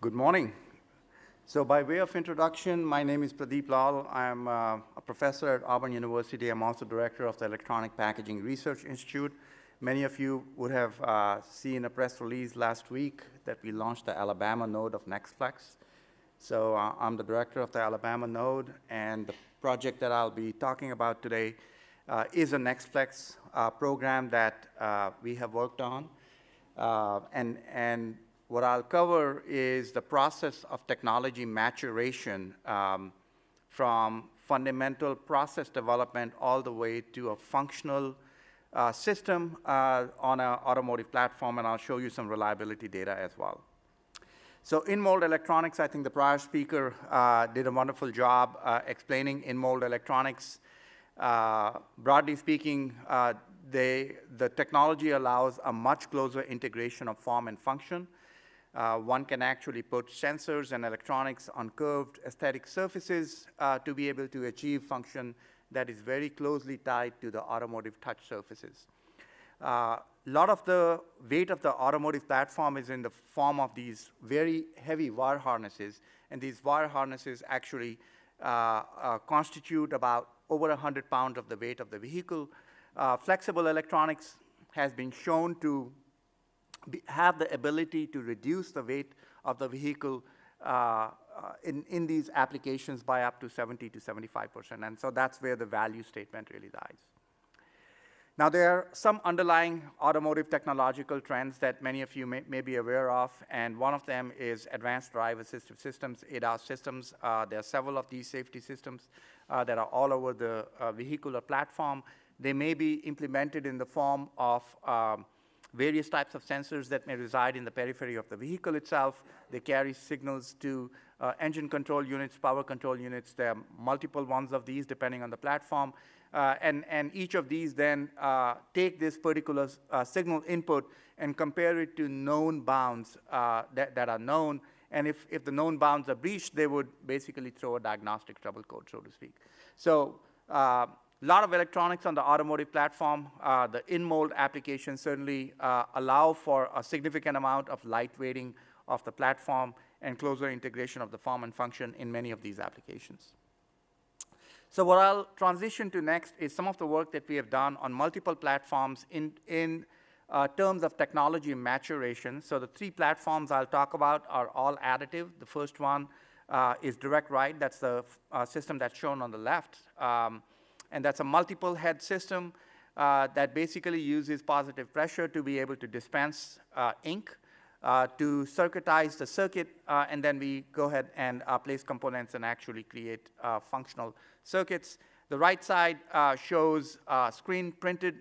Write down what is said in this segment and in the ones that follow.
Good morning. So by way of introduction, my name is Pradeep Lall. I'm a professor at Auburn University. I'm also director of the Electronic Packaging Research Institute. Many of you would have seen a press release last week that we launched the Alabama node of NextFlex. So I'm the director of the Alabama node, and the project that I'll be talking about today is a NextFlex program that we have worked on. And what I'll cover is the process of technology maturation from fundamental process development all the way to a functional system on an automotive platform, and I'll show you some reliability data as well. So in-mold electronics, I think the prior speaker did a wonderful job explaining in-mold electronics. Broadly speaking, the technology allows a much closer integration of form and function. One can actually put sensors and electronics on curved aesthetic surfaces to be able to achieve function that is very closely tied to the automotive touch surfaces. A lot of the weight of the automotive platform is in the form of these very heavy wire harnesses, and these wire harnesses actually constitute about over 100 pounds of the weight of the vehicle. Flexible electronics has been shown to have the ability to reduce the weight of the vehicle in these applications by up to 70 to 75%, and so that's where the value statement really lies. Now, there are some underlying automotive technological trends that many of you may be aware of, and one of them is advanced drive assistive systems, ADAS systems. There are several of these safety systems that are all over the vehicular platform. They may be implemented in the form of various types of sensors that may reside in the periphery of the vehicle itself. They carry signals to engine control units, power control units. There are multiple ones of these depending on the platform. And each of these then take this particular signal input and compare it to known bounds that are known. And if the known bounds are breached, they would basically throw a diagnostic trouble code, so to speak. So a lot of electronics on the automotive platform. The in-mold applications certainly allow for a significant amount of lightweighting of the platform and closer integration of the form and function in many of these applications. So what I'll transition to next is some of the work that we have done on multiple platforms in terms of technology maturation. So the three platforms I'll talk about are all additive. The first one is direct write. That's the system that's shown on the left. And that's a multiple head system that basically uses positive pressure to be able to dispense ink, to circuitize the circuit, and then we go ahead and place components and actually create functional circuits. The right side shows screen printed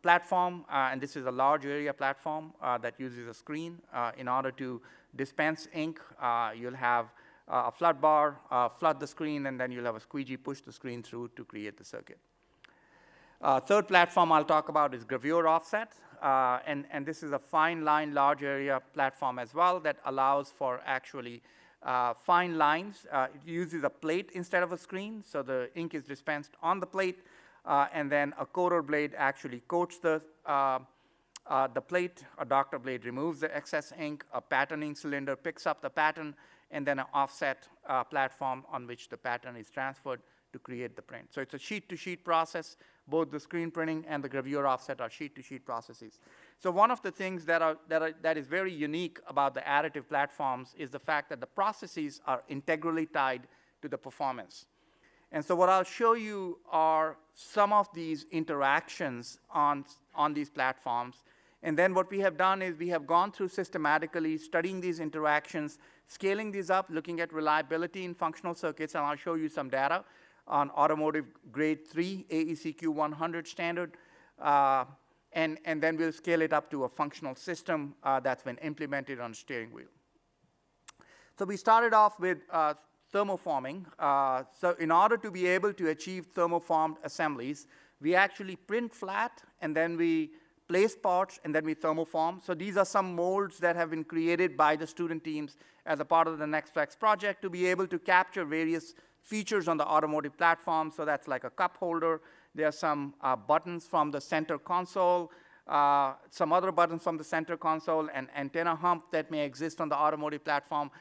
platform, and this is a large area platform that uses a screen. In order to dispense ink, you'll have a flood bar, flood the screen, and then you'll have a squeegee push the screen through to create the circuit. Third platform I'll talk about is gravure offset, and this is a fine line, large area platform as well that allows for actually fine lines. It uses a plate instead of a screen, so the ink is dispensed on the plate, and then a coater blade actually coats the plate. A doctor blade removes the excess ink. A patterning cylinder picks up the pattern, and then an offset platform on which the pattern is transferred to create the print. So it's a sheet-to-sheet process. Both the screen printing and the gravure offset are sheet-to-sheet processes. So one of the things that is very unique about the additive platforms is the fact that the processes are integrally tied to the performance. And so what I'll show you are some of these interactions on these platforms. And then what we have done is we have gone through systematically studying these interactions, scaling these up, looking at reliability in functional circuits, and I'll show you some data on automotive grade 3 AEC-Q 100 standard, and then we'll scale it up to a functional system that's been implemented on a steering wheel. So we started off with thermoforming. So in order to be able to achieve thermoformed assemblies, we actually print flat, and then we place parts, and then we thermoform. So these are some molds that have been created by the student teams as a part of the NextFlex project to be able to capture various features on the automotive platform. So that's like a cup holder. There are some buttons from the center console. some other buttons from the center console, an antenna hump that may exist on the automotive platform,